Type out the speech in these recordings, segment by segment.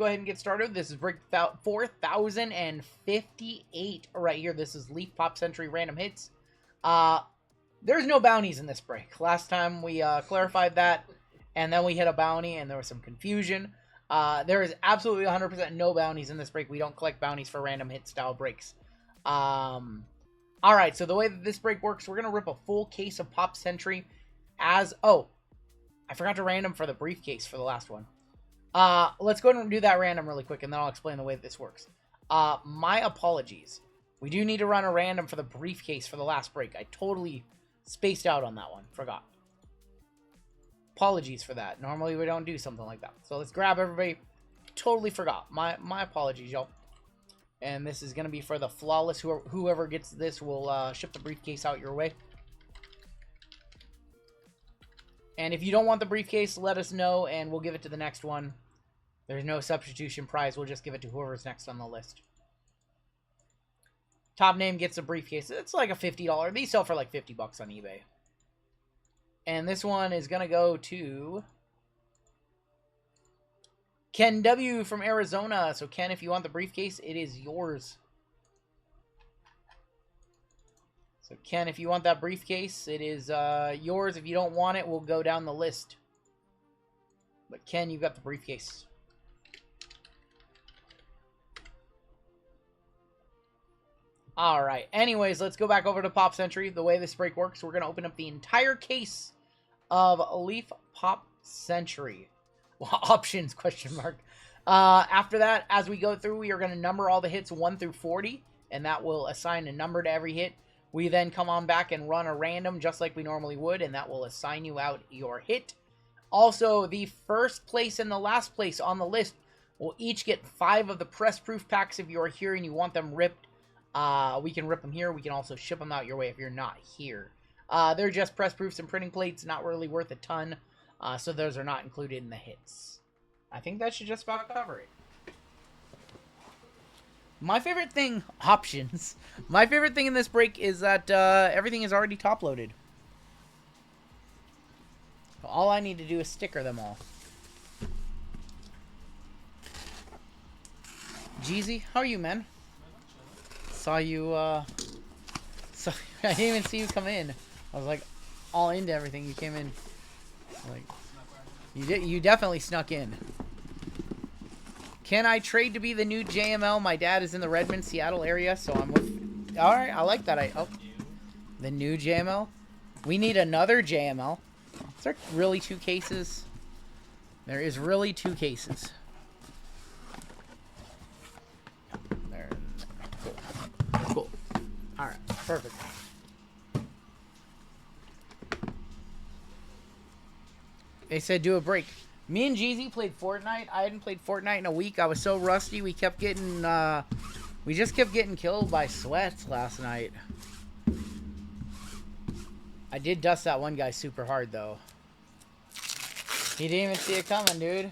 Go ahead and get started. This is break 4058 right here. This is Leaf Pop Century Random Hits. There's no bounties in this break. Last time we clarified that, and then we hit a bounty, and there was some confusion. There is absolutely 100% no bounties in this break. We don't collect bounties for random hit style breaks. Alright, so the way that this break works, we're going to rip a full case of Pop Century as... Oh, I forgot to random for the briefcase for the last one. Let's go ahead and do that random really quick, and then I'll explain the way that this works. My apologies. We do need to run a random for the briefcase for the last break. I totally spaced out on that one. Forgot. Apologies for that. Normally we don't do something like that. So let's grab everybody. Totally forgot. My apologies, y'all. And this is going to be for the flawless. Whoever gets this will ship the briefcase out your way. And if you don't want the briefcase, let us know, and we'll give it to the next one. There's no substitution prize. We'll just give it to whoever's next on the list. Top name gets a briefcase. It's like a $50. These sell for like $50 on eBay. And this one is going to go to Ken W. from Arizona. So, Ken, if you want the briefcase, it is yours. So, Ken, if you want that briefcase, it is yours. If you don't want it, we'll go down the list. But, Ken, you got the briefcase. Alright, anyways, let's go back over to Pop Century. The way this break works, we're going to open up the entire case of Leaf Pop Century. Well, options, question mark. After that, as we go through, we are going to number all the hits 1 through 40, and that will assign a number to every hit. We then come on back and run a random just like we normally would, and that will assign you out your hit. Also, the first place and the last place on the list will each get 5 of the press proof packs if you are here and you want them ripped. We can rip them here. We can also ship them out your way if you're not here. They're just press proofs and printing plates, not really worth a ton, so those are not included in the hits. I think that should just about cover it. My favorite thing, options. My favorite thing in this break is that everything is already top loaded. All I need to do is sticker them all. Jeezy, how are you, man? Saw you, I didn't even see you come in. I was like all into everything. You came in. Like, you definitely snuck in. Can I trade to be the new JML? My dad is in the Redmond, Seattle area, so I'm with... Alright, I like that. The new JML? We need another JML. Is there really 2 cases? There is really 2 cases. There. Cool. Cool. Alright, perfect. They said do a break. Me and Jeezy played Fortnite. I hadn't played Fortnite in a week. I was so rusty. We kept getting, we just kept getting killed by sweats last night. I did dust that one guy super hard, though. He didn't even see it coming, dude.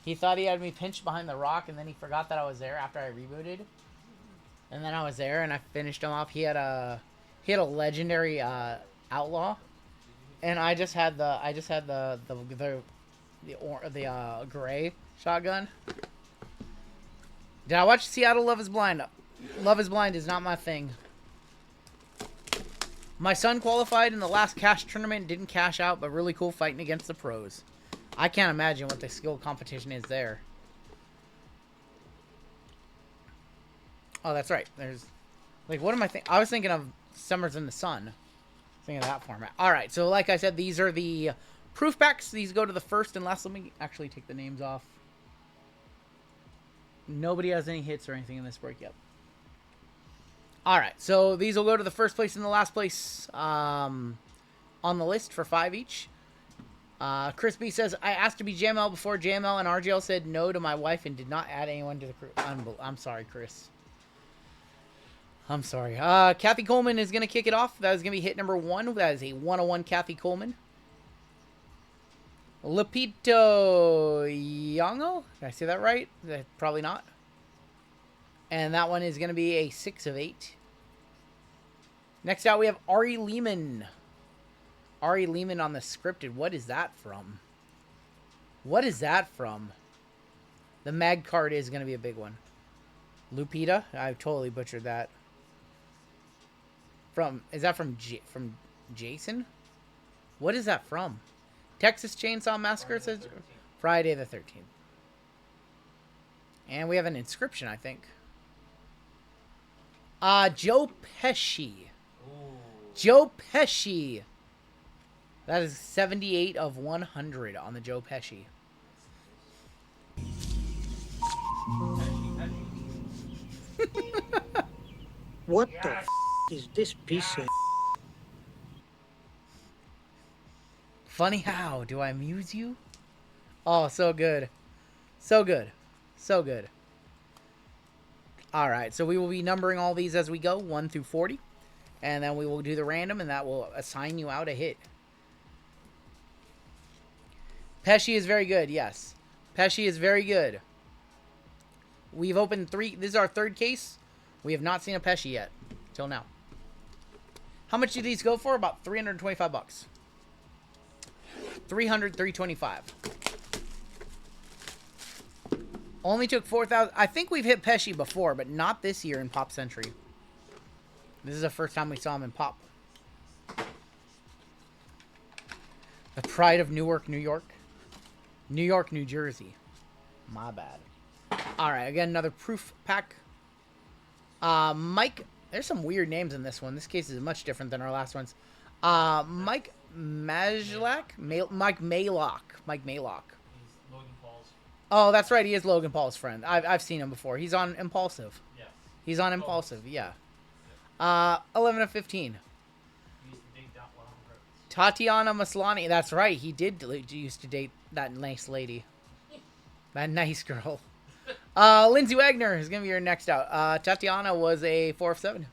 He thought he had me pinched behind the rock, and then he forgot that I was there after I rebooted. And then I was there, and I finished him off. He had a legendary, outlaw. And I just had the gray shotgun. Did I watch Seattle Love is Blind? Love is Blind is not my thing. My son qualified in the last cash tournament, didn't cash out, but really cool fighting against the pros. I can't imagine what the skill competition is there. Oh, that's right. There's, like, what am I thinking? I was thinking of Summers in the Sun. Thinking of that format. Alright, so like I said, these are the proof packs. These go to the first and last. Let me actually take the names off. Nobody has any hits or anything in this break yet. Alright, so these will go to the first place and the last place on the list for 5 each. Chris B says, I asked to be JML before JML and RGL said no to my wife and did not add anyone to the crew. I'm sorry, Chris. I'm sorry. Kathy Coleman is going to kick it off. That is going to be hit number 1. That is a 101 Kathy Coleman. Lupito Yongo? Did I say that right? Probably not. And that one is going to be a 6 of 8. Next out, we have Ari Lehman. Ari Lehman on the scripted. What is that from? What is that from? The mag card is going to be a big one. Lupita? I totally butchered that. Is that from Jason? What is that from? Texas Chainsaw Massacre says Friday the 13th. And we have an inscription, I think. Joe Pesci. Ooh. Joe Pesci. That is 78 of 100 on the Joe Pesci. What the f is this piece of? Funny how? Do I amuse you? Oh, so good. So good. So good. Alright, so we will be numbering all these as we go, 1 through 40. And then we will do the random, and that will assign you out a hit. Pesci is very good, yes. Pesci is very good. We've opened 3. This is our 3rd case. We have not seen a Pesci yet. Till now. How much do these go for? About 325 bucks. 325. Only took 4,000. I think we've hit Pesci before, but not this year in Pop Century. This is the first time we saw him in Pop. The Pride of Newark, New York. New York, New Jersey. My bad. Alright, again, another proof pack. Mike. There's some weird names in this one. This case is much different than our last ones. Mike Majlak? Mike Maylock. Mike Maylock. He's Logan Paul's. Oh, that's right. He is Logan Paul's friend. I've seen him before. He's on Impulsive. Yeah. He's on Impulsive, yeah. 11 of 15. He used to date Tatiana Maslany. That's right. He did used to date that nice lady. That nice girl. Lindsay Wagner is going to be your next out. Tatiana was a 4 of 7.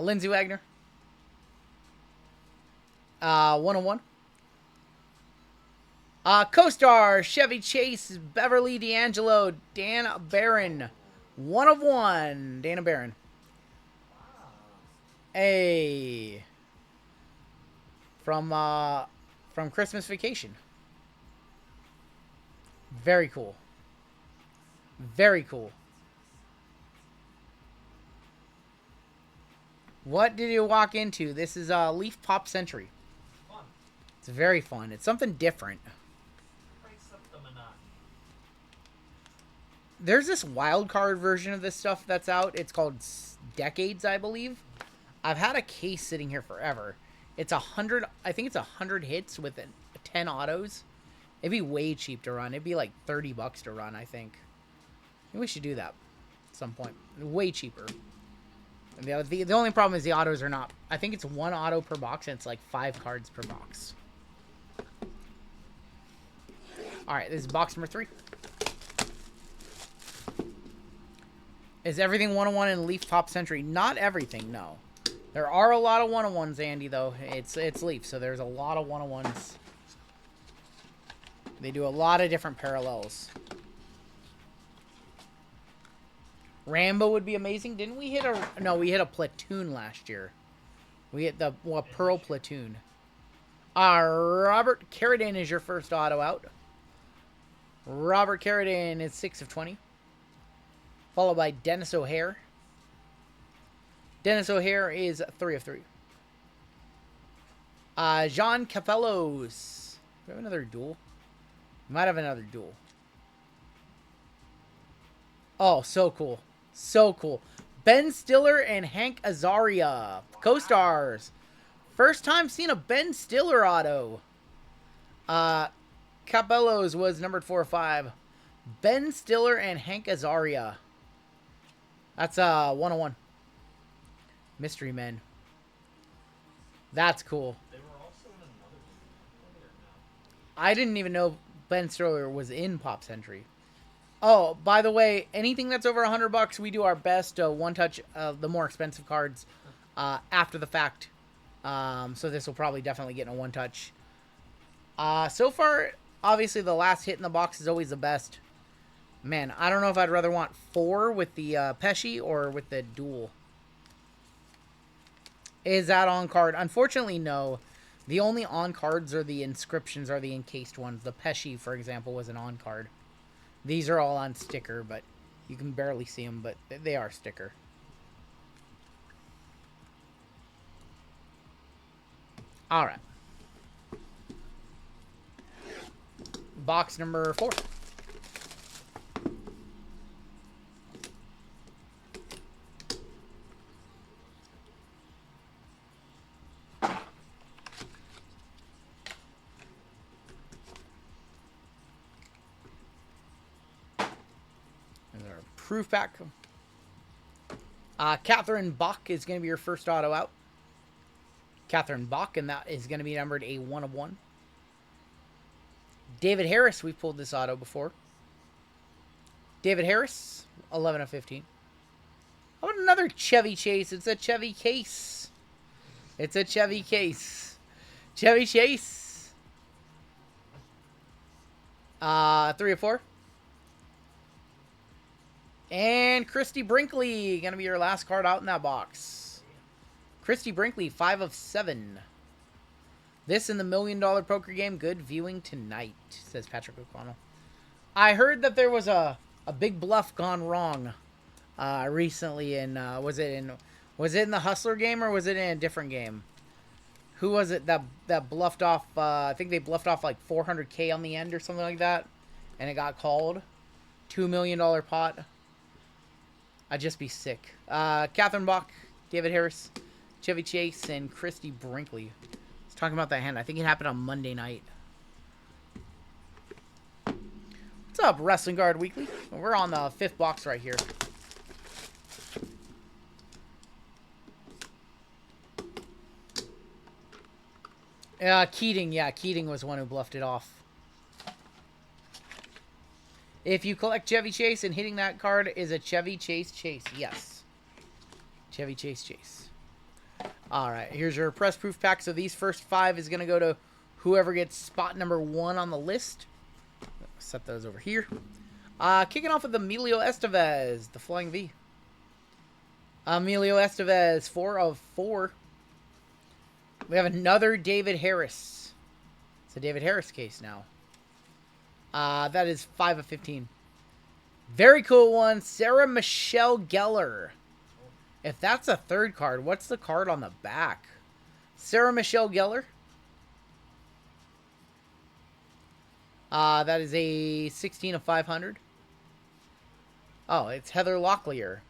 Lindsay Wagner. 1 of 1. Co-star Chevy Chase, Beverly D'Angelo, Dan Barron. 1 of 1. Dana Barron. Hey. From Christmas Vacation. Very cool. Very cool. What did you walk into? This is Leaf Pop Century. Fun. It's very fun. It's something different. Breaks up the monotony. There's this wild card version of this stuff that's out. It's called Decades, I believe. I've had a case sitting here forever. It's 100. I think it's 100 hits with 10 autos. It'd be way cheap to run. It'd be like 30 bucks to run, I think. Maybe we should do that at some point. Way cheaper. And the only problem is the autos are not. I think it's 1 auto per box, and it's like 5 cards per box. Alright, this is box number 3. Is everything 1-on-1 in Leaf Pop Century? Not everything, no. There are a lot of 1-on-1s, Andy, though. It's Leaf, so there's a lot of 1-on-1s. They do a lot of different parallels. Rambo would be amazing. Didn't we hit a... No, we hit a platoon last year. We hit the Pearl Platoon. Robert Carradine is your first auto out. Robert Carradine is 6 of 20. Followed by Dennis O'Hare. Dennis O'Hare is 3 of 3. Jean Capellos. Do we have another duel? We might have another duel. Oh, so cool. So cool. Ben Stiller and Hank Azaria. Co-stars. First time seeing a Ben Stiller auto. Capellos was numbered 4 of 5. Ben Stiller and Hank Azaria. That's 1-on-1. Mystery Men. That's cool. They were also in another movie. I didn't even know Ben Stiller was in Pop Century. Oh, by the way, anything that's over $100, we do our best to one-touch the more expensive cards after the fact. So this will probably definitely get in a one-touch. So far, obviously, the last hit in the box is always the best. Man, I don't know if I'd rather want 4 with the Pesci or with the duel. Is that on card? Unfortunately, no. The only on cards are the inscriptions, are the encased ones. The Pesci, for example, was an on card. These are all on sticker, but you can barely see them, but they are sticker. All right. Box number 4. There's our proof pack. Catherine Bach is going to be your first auto out. Catherine Bach, and that is going to be numbered a 1 of 1. David Harris, we pulled this auto before. David Harris, 11 of 15. How about another Chevy Chase? It's a Chevy case. It's a Chevy case. Chevy Chase. 3 of 4. And Christy Brinkley, going to be your last card out in that box. Christy Brinkley, 5 of 7. This in the $1 Million Poker Game. Good viewing tonight, says Patrick O'Connell. I heard that there was a big bluff gone wrong recently in was it in the Hustler game or was it in a different game? Who was it that bluffed off? I think they bluffed off like $400K on the end or something like that, and it got called. $2 million pot. I'd just be sick. Catherine Bach, David Harris, Chevy Chase, and Christy Brinkley. Let's talk about that hand. I think it happened on Monday night. What's up, Wrestling Guard Weekly? We're on the 5th box right here. Keating. Yeah, Keating was one who bluffed it off. If you collect Chevy Chase and hitting that card is a Chevy Chase Chase. Yes. Chevy Chase Chase. Alright, here's your press proof pack. So these first 5 is going to go to whoever gets spot number 1 on the list. Set those over here. Kicking off with Emilio Estevez, the Flying V. Emilio Estevez, 4 of 4. We have another David Harris. It's a David Harris case now. That is 5 of 15. Very cool one. Sarah Michelle Gellar. If that's a 3rd card, what's the card on the back? Sarah Michelle Gellar. That is a 16 of 500. Oh, it's Heather Locklear.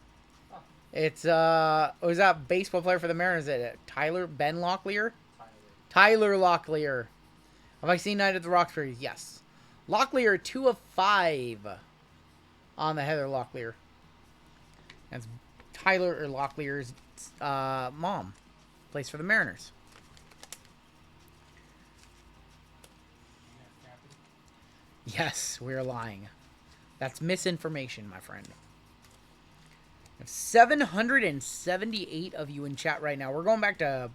It's, was that baseball player for the Mariners? Is it Ben Locklear? Tyler Locklear. Have I seen Night at the Roxbury? Yes. Locklear, 2 of 5 on the Heather Locklear. That's Tyler Locklear's mom. Plays for the Mariners. Yes, we're lying. That's misinformation, my friend. 778 of you in chat right now. We're going back to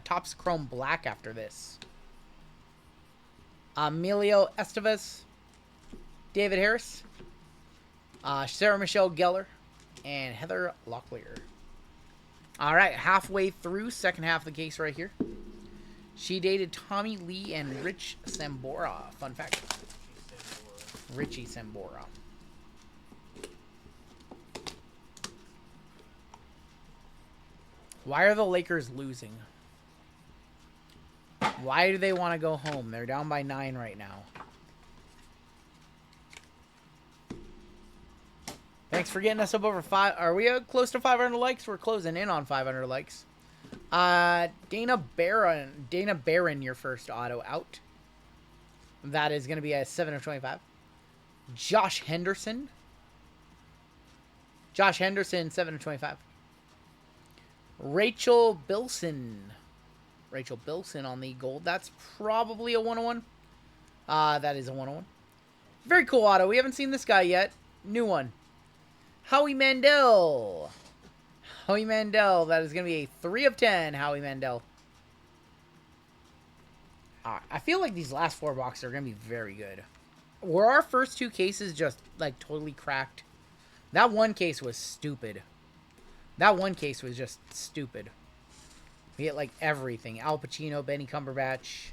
Topps Chrome Black after this. Emilio Estevez, David Harris, Sarah Michelle Gellar, and Heather Locklear. All right, halfway through, second half of the case right here. She dated Tommy Lee and Rich Sambora. Fun fact. Richie Sambora. Why are the Lakers losing? Why do they want to go home? They're down by 9 right now. Thanks for getting us up over 5. Are we close to 500 likes? We're closing in on 500 likes. Dana Barron, your first auto out. That is going to be a 7 of 25. Josh Henderson. 7 of 25. Rachel Bilson on the gold. That's probably a 101. That is a 101. Very cool auto. We haven't seen this guy yet. New one. Howie Mandel. That is going to be a 3 of 10, Howie Mandel. I feel like these last 4 boxes are going to be very good. Were our first 2 cases just, like, totally cracked? That one case was stupid. That one case was just stupid. We get, like, everything. Al Pacino, Benny Cumberbatch.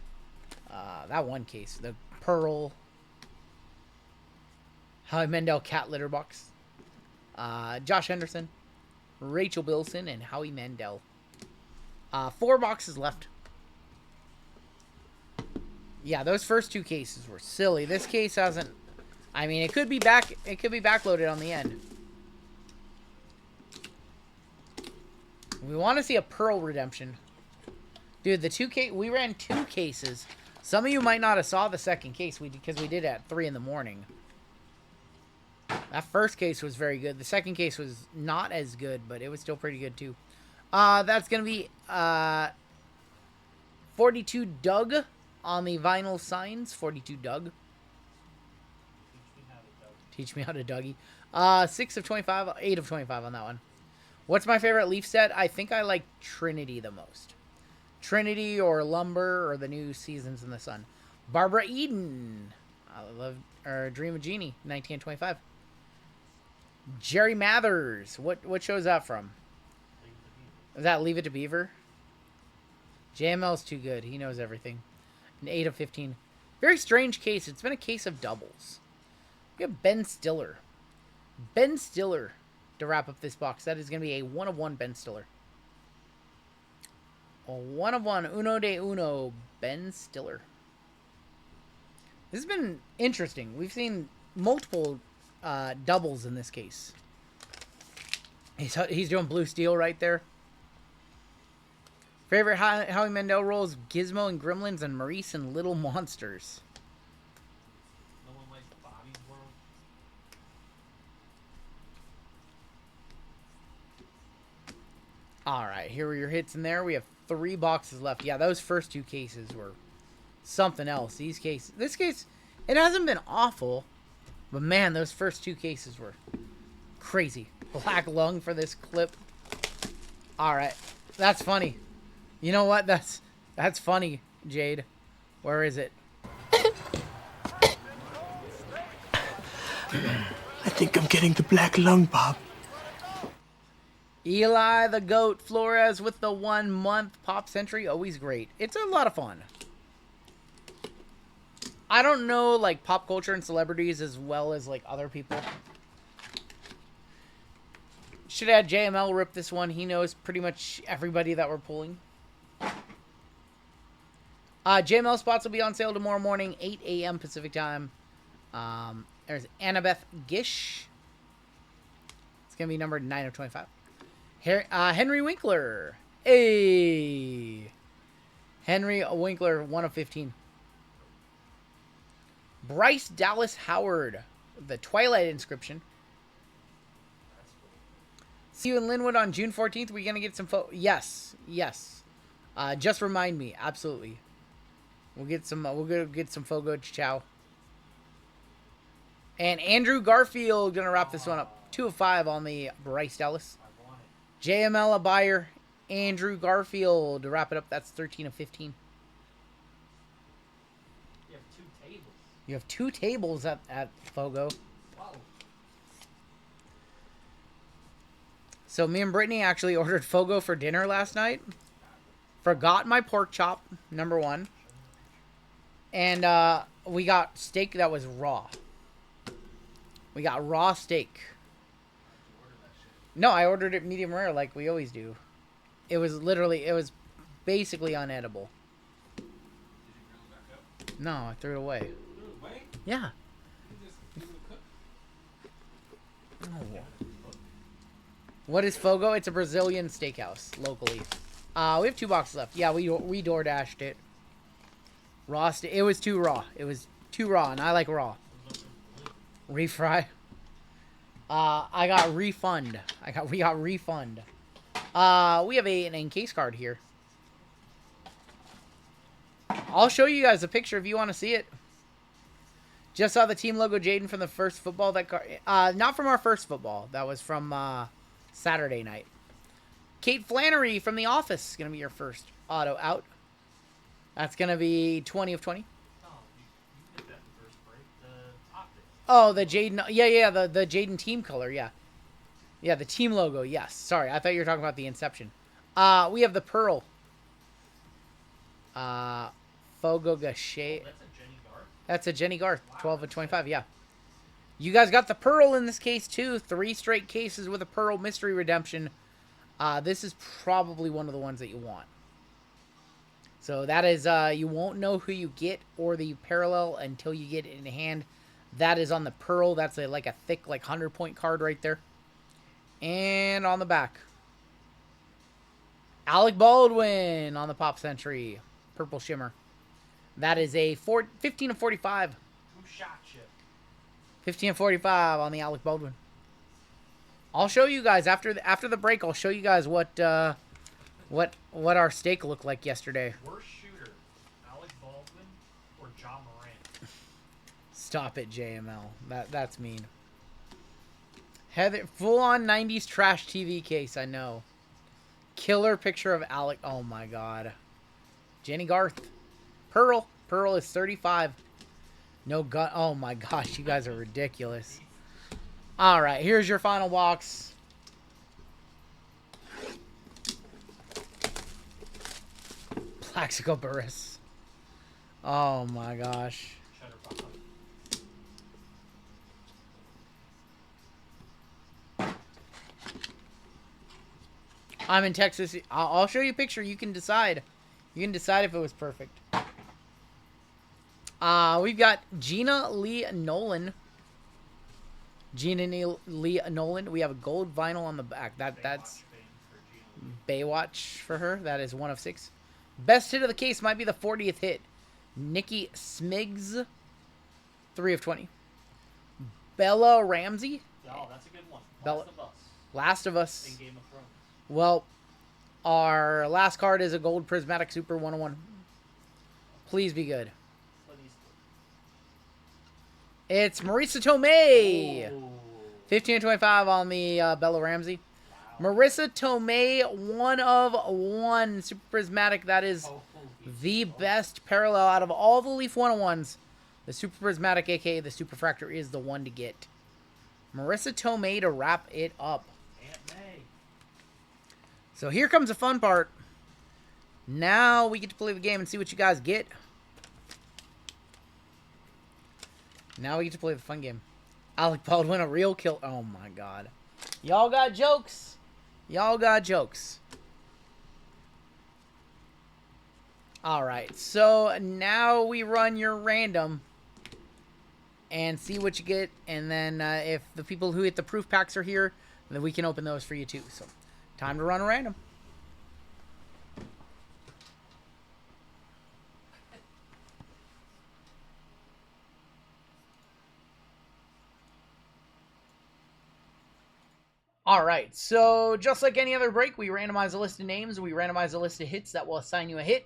That one case. The Pearl. Howie Mandel cat litter box. Josh Henderson, Rachel Bilson, and Howie Mandel. 4 boxes left. Yeah, those first 2 cases were silly. This case hasn't. I mean, it could be back. It could be backloaded on the end. We want to see a Pearl redemption, dude. The 2 we ran 2 cases. Some of you might not have saw the second case because we did it at 3 in the morning. That first case was very good. The second case was not as good, but it was still pretty good too. That's gonna be 42 Doug on the vinyl signs. 42 Doug. Teach me how to Dougie. 6 of 25, 8 of 25 on that one. What's my favorite Leaf set? I think I like Trinity the most. Trinity or Lumber or the new Seasons in the Sun. Barbara Eden. I love Dream of Genie, 1925. Jerry Mathers. What show is that from? Is that Leave It to Beaver? JML's too good. He knows everything. An 8 of 15. Very strange case. It's been a case of doubles. We have Ben Stiller. Ben Stiller to wrap up this box. That is going to be a 1 of 1 Ben Stiller. A 1 of 1 Uno de Uno Ben Stiller. This has been interesting. We've seen multiple doubles in this case. He's doing Blue Steel right there. Favorite Howie Mandel roles: Gizmo and Gremlins and Maurice and Little Monsters. No one likes Bobby's World. Alright, here are your hits in there. We have 3 boxes left. Yeah, those first 2 cases were something else. This case, it hasn't been awful. But man, those first 2 cases were crazy. Black Lung for this clip. Alright, that's funny. You know what? That's funny, Jade. Where is it? I think I'm getting the black lung, Bob. Eli the Goat Flores with the 1 month Pop Century. Always great. It's a lot of fun. I don't know, like, pop culture and celebrities as well as, like, other people. Should have had JML rip this one. He knows pretty much everybody that we're pulling. JML spots will be on sale tomorrow morning, 8 a.m. Pacific time. There's Annabeth Gish. It's going to be numbered 9 of 25. Henry Winkler. Hey! Henry Winkler, 1 of 15. Bryce Dallas Howard, the Twilight inscription. See you in Linwood on June 14th. We're going to get some Yes. Just remind me. Absolutely. We'll get some Fogo Chow. And Andrew Garfield going to wrap this one up. 2 of 5 on the Bryce Dallas. JML a buyer. Andrew Garfield to wrap it up. That's 13 of 15. You have 2 tables. You have 2 tables at Fogo. Wow. So me and Brittany actually ordered Fogo for dinner last night. Forgot my pork chop, number 1. And we got steak that was raw. We got raw steak. No, I ordered it medium rare like we always do. It was basically unedible. Did you grill it back up? No, I threw it away. Threw it away? Yeah. You just threw it cook? Oh. What is Fogo? It's a Brazilian steakhouse locally. We have 2 boxes left. Yeah, we door dashed it. Raw steak. It was too raw. It was too raw, and I like raw. Refry. I got refund. We got refund. We have an encase card here. I'll show you guys a picture if you want to see it. Just saw the team logo, Jaden, from the first football. Not from our first football. That was from Saturday night. Kate Flannery from The Office is going to be your first auto out. That's going to be 20 of 20. Oh, you did that in the first break. The optics. Oh, the Jaden. Yeah, the Jaden team color, yeah. Yeah, the team logo, yes. Sorry, I thought you were talking about the Inception. We have the Pearl. Fogo Gachet. Oh, that's a Jenny Garth. That's a Jenny Garth, 12 of 25, yeah. You guys got the Pearl in this case, too. 3 straight cases with a Pearl Mystery Redemption. This is probably one of the ones that you want. So that is, you won't know who you get or the parallel until you get it in hand. That is on the Pearl. That's like a thick, like 100-point card right there. And on the back, Alec Baldwin on the Pop Century. Purple Shimmer. That is a 15 of 45. Who shot you? 15 of 45 on the Alec Baldwin. I'll show you guys after the break. I'll show you guys what our stake looked like yesterday. Worst shooter, Alec Baldwin or John Morant? Stop it, JML. That's mean. Heather, full-on 90s trash TV case, I know. Killer picture of Alec. Oh, my God. Jenny Garth. Pearl. Pearl is 35. No gun. Oh, my gosh. You guys are ridiculous. All right. Here's your final box. Plaxico Burris. Oh, my gosh. I'm in Texas. I'll show you a picture. You can decide. You can decide if it was perfect. We've got Gina Lee Nolan. Gina Lee Nolan. We have a gold vinyl on the back. That's Baywatch for her. That is 1 of 6. Best hit of the case might be the 40th hit. Nikki Smiggs. 3 of 20. Bella Ramsey. Oh, that's a good one. Last of Us. In Game of Thrones. Well, our last card is a gold prismatic super 101. Please be good. It's Marissa Tomei. Ooh. 15 of 25 on the Bella Ramsey. Wow. Marissa Tomei, 1 of 1 super prismatic. That is the best parallel out of all the Leaf 101s. The super prismatic, aka the super fractor, is the one to get. Marissa Tomei to wrap it up. So here comes the fun part. Now we get to play the game and see what you guys get. Now we get to play the fun game. Alec Baldwin, a real kill. Oh my God. Y'all got jokes. Y'all got jokes. Alright, so now we run your random and see what you get. And then if the people who hit the proof packs are here, then we can open those for you too. So time to run a random. Alright, so just like any other break, we randomize a list of names, we randomize a list of hits that will assign you a hit.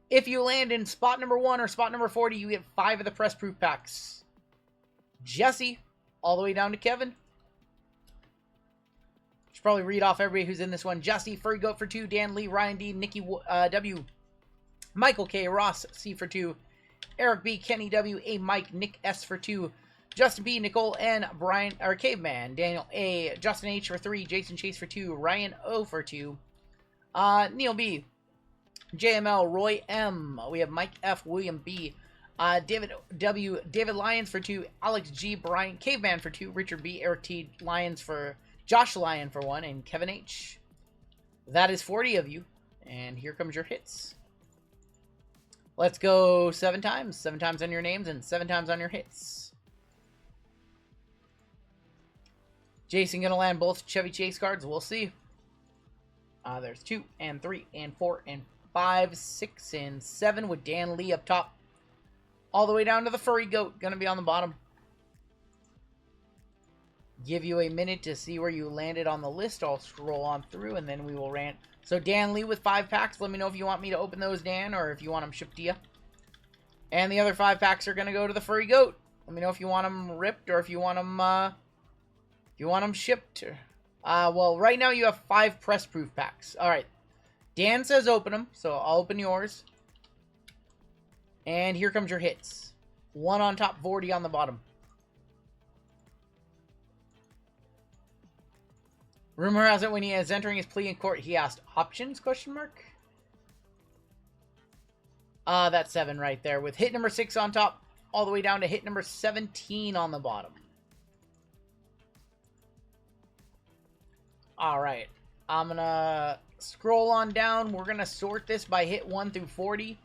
If you land in spot number 1 or spot number 40, you get 5 of the press proof packs. Jesse, all the way down to Kevin. Should probably read off everybody who's in this one. Jesse, Furry Goat for 2, Dan Lee, Ryan D, Nikki W, Michael K, Ross C for 2, Eric B, Kenny W, A Mike, Nick S for 2, Justin B, Nicole N, Brian, or Caveman, Daniel A, Justin H for 3, Jason Chase for 2, Ryan O for 2, Neil B, JML, Roy M, we have Mike F, William B, David W, David Lyons for 2, Alex G, Brian Caveman for 2, Richard B, Eric T, Lyons for, Josh Lyon for 1, and Kevin H. That is 40 of you, and here comes your hits. Let's go 7 times. 7 times on your names and 7 times on your hits. Jason gonna land both Chevy Chase cards. We'll see. There's 2 and 3 and 4 and 5, 6 and 7 with Dan Lee up top. All the way down to the Furry Goat. Gonna be on the bottom. Give you a minute to see where you landed on the list. I'll scroll on through and then we will rant. So Dan Lee with 5 packs. Let me know if you want me to open those, Dan, or if you want them shipped to you. And the other 5 packs are gonna go to the Furry Goat. Let me know if you want them ripped or if you want them shipped. Well, right now you have 5 press proof packs. All right. Dan says open them, so I'll open yours. And here comes your hits. 1 on top, 40 on the bottom. Rumor has it when he is entering his plea in court, he asked options, question mark? That's 7 right there with hit number 6 on top, all the way down to hit number 17 on the bottom. All right. I'm going to scroll on down. We're going to sort this by hit 1 through 40.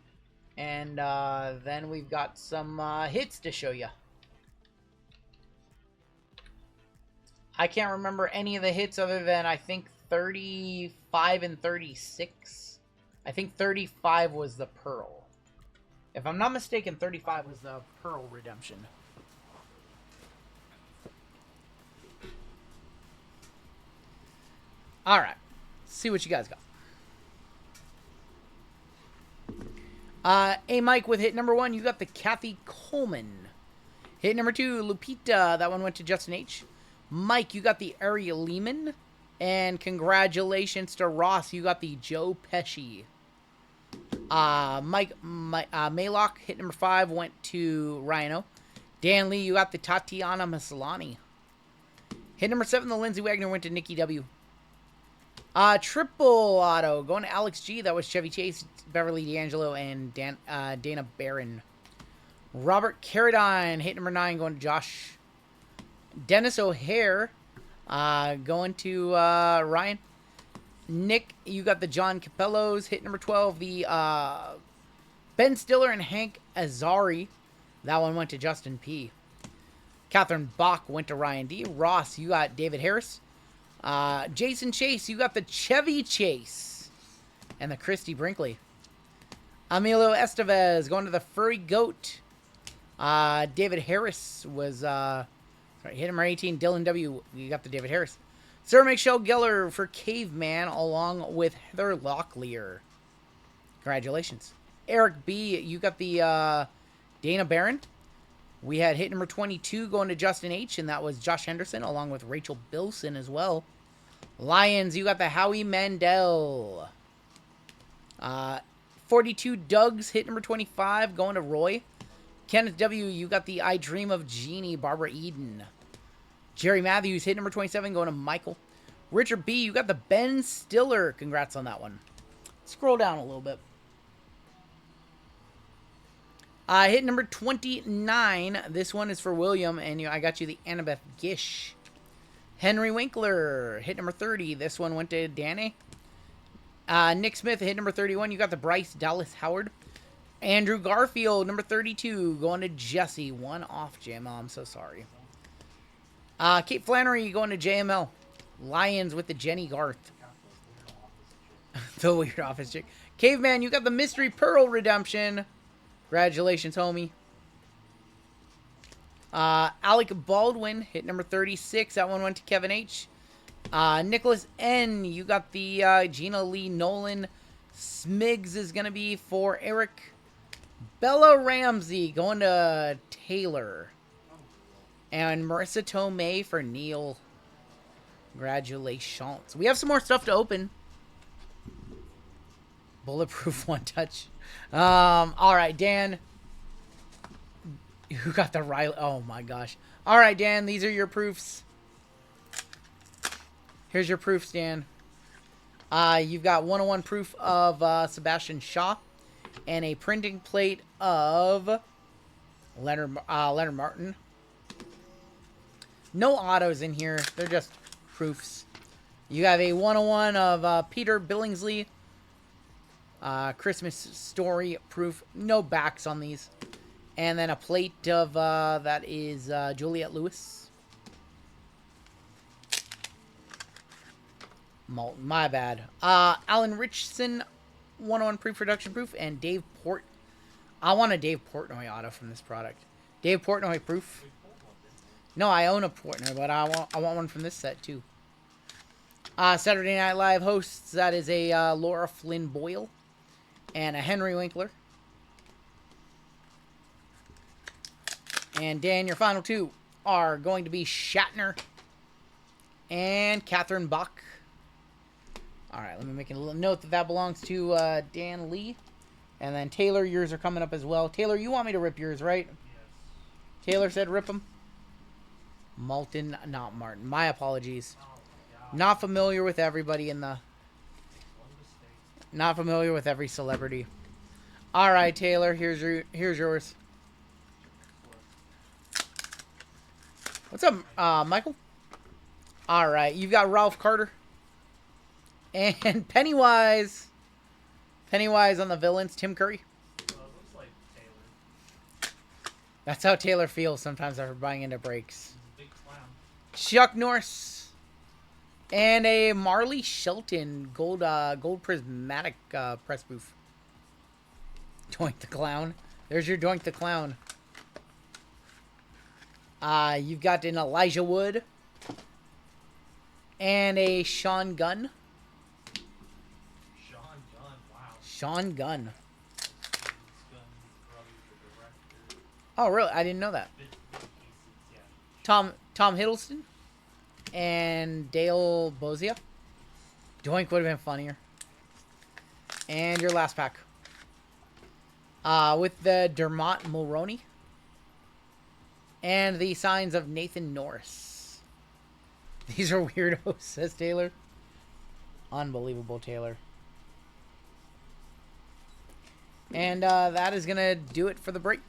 And then we've got some hits to show you. I can't remember any of the hits other than I think 35 and 36. I think 35 was the Pearl. If I'm not mistaken, 35 was the Pearl Redemption. Alright. See what you guys got. Hey, Mike, with hit number 1, you got the Kathy Coleman. Hit number 2, Lupita. That one went to Justin H. Mike, you got the Ari Lehman. And congratulations to Ross. You got the Joe Pesci. Maylock, hit number 5, went to Ryan O. Dan Lee, you got the Tatiana Maslany. Hit number 7, the Lindsay Wagner, went to Nikki W. Triple auto, going to Alex G. That was Chevy Chase, Beverly D'Angelo, and Dana Barron. Robert Carradine, hit number 9, going to Josh. Dennis O'Hare, going to Ryan. Nick, you got the John Capellos. Hit number 12, the Ben Stiller and Hank Azari. That one went to Justin P. Catherine Bach went to Ryan D. Ross, you got David Harris. Jason Chase, you got the Chevy Chase. And the Christy Brinkley. Emilio Estevez going to the Furry Goat. David Harris was, hit number 18, Dylan W. You got the David Harris. Sarah Michelle Geller for Caveman along with Heather Locklear. Congratulations. Eric B., you got the Dana Barron. We had hit number 22 going to Justin H., and that was Josh Henderson along with Rachel Bilson as well. Lions, you got the Howie Mandel. 42 Doug's, hit number 25 going to Roy. Kenneth W., you got the I Dream of Jeannie, Barbara Eden. Jerry Matthews, hit number 27, going to Michael. Richard B., you got the Ben Stiller. Congrats on that one. Scroll down a little bit. Hit number 29. This one is for William, and I got you the Annabeth Gish. Henry Winkler, hit number 30. This one went to Danny. Nick Smith, hit number 31. You got the Bryce Dallas Howard. Andrew Garfield, number 32, going to Jesse. One off, JML. I'm so sorry. Kate Flannery going to JML. Lions with the Jenny Garth. The weird office chick. Caveman, you got the Mystery Pearl Redemption. Congratulations, homie. Alec Baldwin, hit number 36. That one went to Kevin H. Nicholas N., you got the Gina Lee Nolan. Smigs is going to be for Eric. Bella Ramsey going to Taylor. And Marissa Tomei for Neil. Congratulations. We have some more stuff to open. Bulletproof one touch. Alright, Dan. Who got the Riley? Oh my gosh. Alright, Dan, these are your proofs. Here's your proofs, Dan. You've got 101 proof of Sebastian Shaw. And a printing plate of Leonard Martin. No autos in here. They're just proofs. You have a 101 of Peter Billingsley. Christmas Story proof. No backs on these. And then a plate of, that is Juliette Lewis. Malton, my bad. Alan Richardson, 101 pre-production proof. And Dave Port. I want a Dave Portnoy auto from this product. Dave Portnoy proof. No, I own a Portnoy, but I want one from this set too. Saturday Night Live hosts, that is a Laura Flynn Boyle. And a Henry Winkler. And Dan, your final two are going to be Shatner and Catherine Bach. Alright, let me make a little note that belongs to Dan Lee. And then Taylor, yours are coming up as well. Taylor, you want me to rip yours, right? Yes. Taylor said rip them. Malton, not Martin. My apologies. Oh, my God. Not familiar with everybody in the... One mistake. Not familiar with every celebrity. Alright, Taylor, here's yours. What's up, Michael? Alright, you've got Ralph Carter. And Pennywise. Pennywise on the villains, Tim Curry. Well, it looks like Taylor. That's how Taylor feels sometimes after buying into breaks. He's a big clown. Chuck Norris. And a Marley Shelton gold prismatic press booth. Doink the Clown. There's your Doink the Clown. You've got an Elijah Wood. And a Sean Gunn. Sean Gunn, wow. Sean Gunn. This Gunn's brother, the director. Oh, really? I didn't know that. Bit pieces, yeah. Tom Hiddleston. And Dale Bozia. Doink would have been funnier. And your last pack. With the Dermot Mulroney. And the signs of Nathan Norris. These are weirdos, says Taylor. Unbelievable, Taylor. And that is going to do it for the break.